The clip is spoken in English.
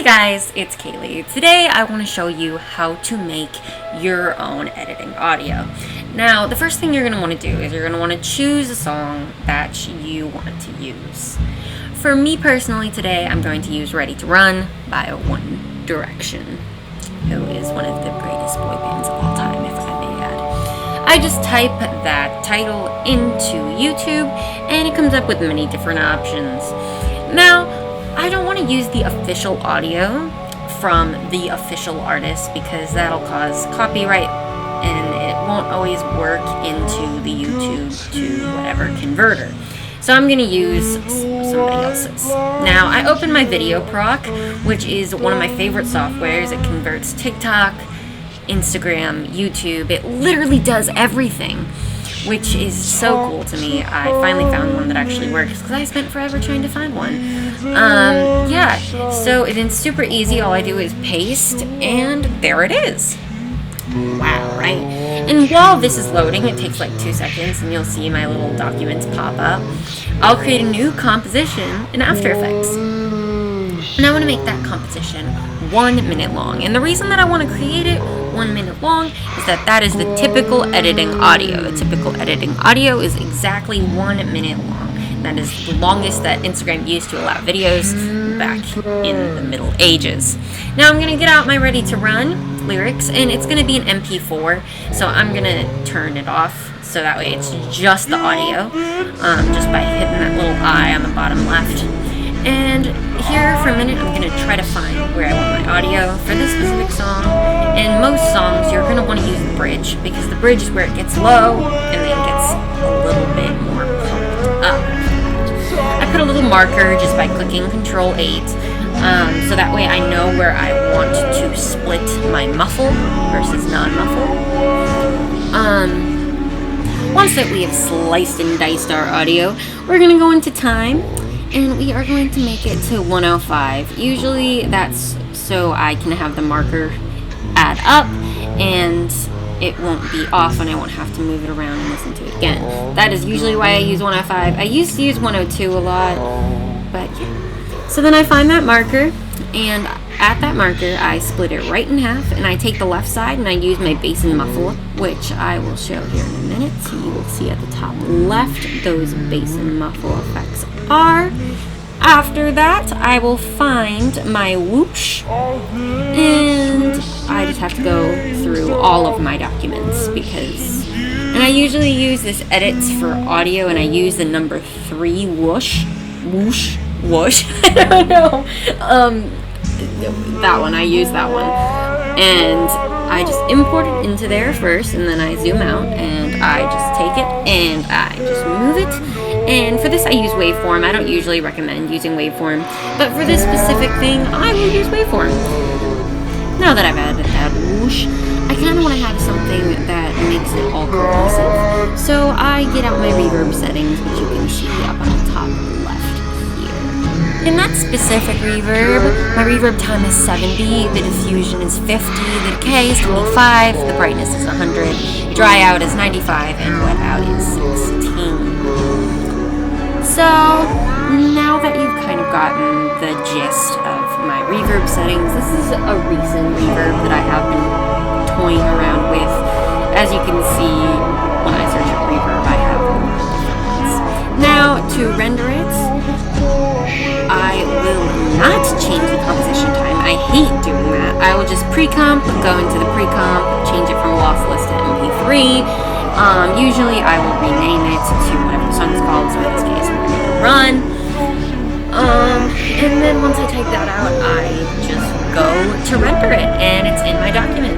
guys, it's Kaylee. Today I want to show you how to make your own editing audio. Now, the first thing you're going to want to do is you're going to want to choose a song that you want to use. For me personally today, I'm going to use Ready to Run by One Direction, who is one of the greatest boy bands of all time, if I may add. I just type that title into YouTube and it comes up with many different options. Now, I don't want to use the official audio from the official artist because that'll cause copyright and it won't always work into the YouTube to whatever converter. So I'm going to use somebody else's. Now, I opened my Video Proc, which is one of my favorite softwares. It converts TikTok, Instagram, YouTube. It literally does everything, which is so cool to me. I finally found one that actually works because I spent forever trying to find one. Yeah, so it's super easy. All I do is paste, and there it is. Wow, right? And while this is loading, it takes like 2 seconds, and you'll see my little documents pop up. I'll create a new composition in After Effects. And I want to make that composition 1 minute long. And the reason that I want to create it 1 minute long is that is the typical editing audio. The typical editing audio is exactly 1 minute long. That is the longest that Instagram used to allow videos back in the Middle Ages. Now I'm going to get out my Ready to Run lyrics, and it's going to be an MP4, so I'm going to turn it off so that way it's just the audio, just by hitting that little I on the bottom left. And here for a minute, I'm going to try to find where I want my audio for this specific song. And most songs, you're going to want to use the bridge, because the bridge is where it gets low and then gets a little bit more pumped up. I put a little marker just by clicking Control 8, so that way I know where I want to split my muffle versus non-muffle. Once that we have sliced and diced our audio, we're going to go into time. And we are going to make it to 105. Usually that's so I can have the marker add up and it won't be off and I won't have to move it around and listen to it again. That is usually why I use 105. I used to use 102 a lot, but yeah. So then I find that marker, and at that marker I split it right in half, and I take the left side and I use my bass and muffle, which I will show here in a minute. So you will see at the top left those bass and muffle effects are. After that, I will find my whoosh, and I just have to go through all of my documents and I usually use this edits for audio, and I use the number 3 whoosh, I don't know, that one, I use that one, and I just import it into there first, and then I zoom out, and I just take it, and I just move it. And for this I use waveform. I don't usually recommend using waveform, but for this specific thing, I will use waveform. Now that I've added that whoosh, I kind of want to have something that makes it all cohesive. So I get out my reverb settings, which you can see up on the top left here. In that specific reverb, my reverb time is 70, the diffusion is 50, the decay is 25, the brightness is 100, dry out is 95, and wet out is 16. So, now that you've kind of gotten the gist of my reverb settings, this is a recent reverb that I have been toying around with. As you can see, when I search up reverb, I have a lot of different ones. Now, to render it, I will not change the composition time. I hate doing that. I will just pre-comp, go into the pre-comp, change it from lossless to MP3. Usually I will rename it to whatever the song is called, so in this case, Ready to Run. And then once I take that out, I just go to render it, and it's in my document.